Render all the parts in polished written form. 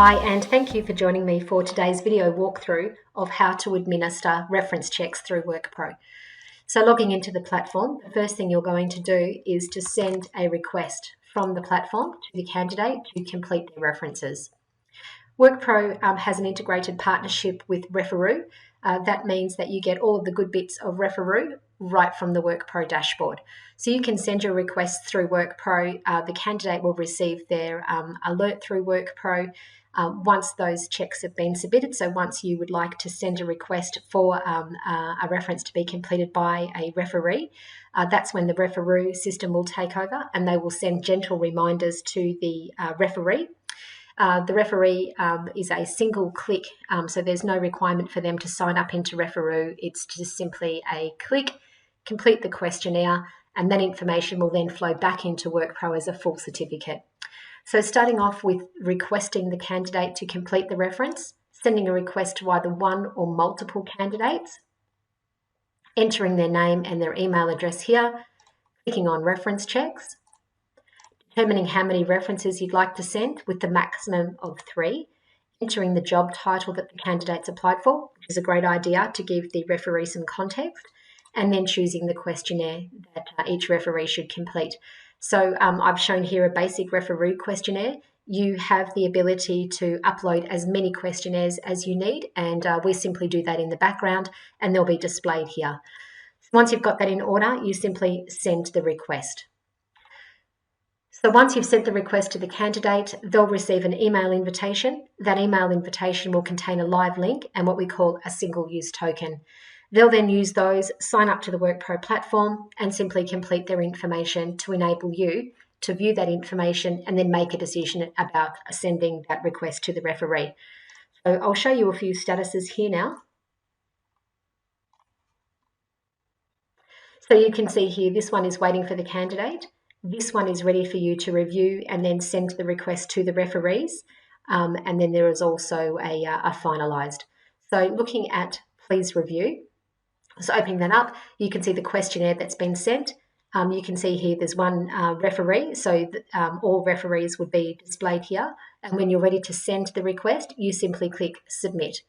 Hi, and thank you for joining me for today's video walkthrough of how to administer reference checks through WorkPro. So logging into the platform, the first thing you're going to do is to send a request from the platform to the candidate to complete their references. WorkPro has an integrated partnership with Referoo. That means that you get all of the good bits of Referoo right from the WorkPro dashboard. So you can send your request through WorkPro. The candidate will receive their alert through WorkPro once those checks have been submitted. So once you would like to send a request for a reference to be completed by a referee, that's when the Referoo system will take over and they will send gentle reminders to the referee. The referee is a single click, so there's no requirement for them to sign up into Referoo. It's just simply a click, complete the questionnaire, and that information will then flow back into WorkPro as a full certificate. So starting off with requesting the candidate to complete the reference, sending a request to either one or multiple candidates, entering their name and their email address here, clicking on reference checks, determining how many references you'd like to send with the maximum of 3, entering the job title that the candidate's applied for, which is a great idea to give the referee some context, and then choosing the questionnaire that each referee should complete. So I've shown here a basic Referoo questionnaire. You have the ability to upload as many questionnaires as you need, and we simply do that in the background, and they'll be displayed here. Once you've got that in order, you simply send the request. So once you've sent the request to the candidate, they'll receive an email invitation. That email invitation will contain a live link and what we call a single-use token. They'll then use those, sign up to the WorkPro platform, and simply complete their information to enable you to view that information and then make a decision about sending that request to the referee. So I'll show you a few statuses here now. So you can see here, this one is waiting for the candidate. This one is ready for you to review and then send the request to the referees. And then there is also a finalized. So looking at please review. So opening that up, you can see the questionnaire that's been sent. You can see here there's one referee, so all referees would be displayed here. And when you're ready to send the request, you simply click submit.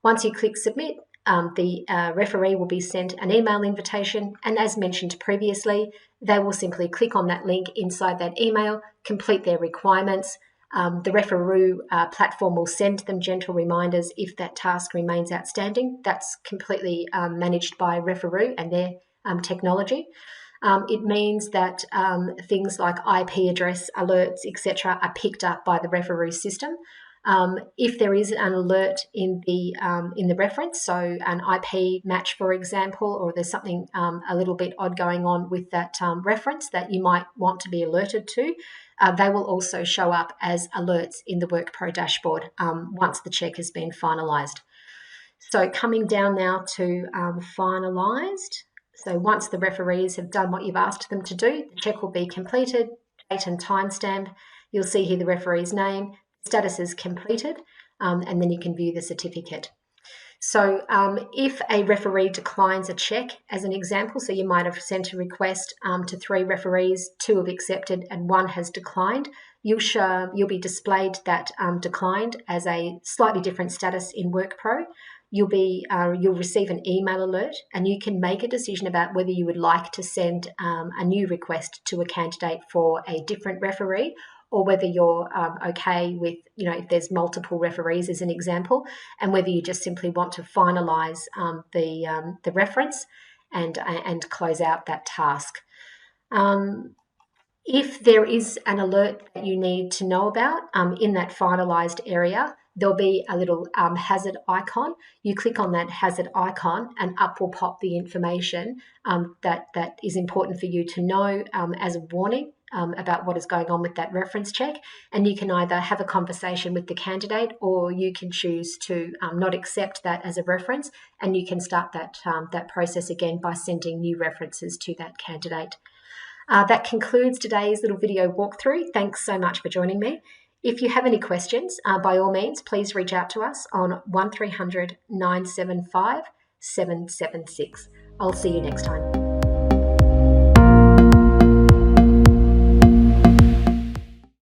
Once you click submit, the referee will be sent an email invitation, and as mentioned previously, they will simply click on that link inside that email, complete their requirements. The Referoo platform will send them gentle reminders if that task remains outstanding. That's completely managed by Referoo and their technology. It means that things like IP address alerts, etc., are picked up by the Referoo system. If there is an alert in the reference, so an IP match, for example, or there's something a little bit odd going on with that reference that you might want to be alerted to, they will also show up as alerts in the WorkPro dashboard once the check has been finalized. So coming down now to finalized. So once the referees have done what you've asked them to do, the check will be completed, date and timestamp. You'll see here the referee's name, status is completed, and then you can view the certificate. So if a referee declines a check, as an example, so you might have sent a request to 3 referees, 2 have accepted and 1 has declined, you'll be displayed that declined as a slightly different status in WorkPro. You'll receive an email alert, and you can make a decision about whether you would like to send a new request to a candidate for a different referee, or whether you're okay with, if there's multiple referees as an example, and whether you just simply want to finalize the reference and close out that task. If there is an alert that you need to know about in that finalized area, there'll be a little hazard icon. You click on that hazard icon and up will pop the information that is important for you to know as a warning about what is going on with that reference check. And you can either have a conversation with the candidate, or you can choose to not accept that as a reference, and you can start that process again by sending new references to that candidate. That concludes today's little video walkthrough. Thanks so much for joining me. If you have any questions, by all means, please reach out to us on 1300 975 776. I'll see you next time.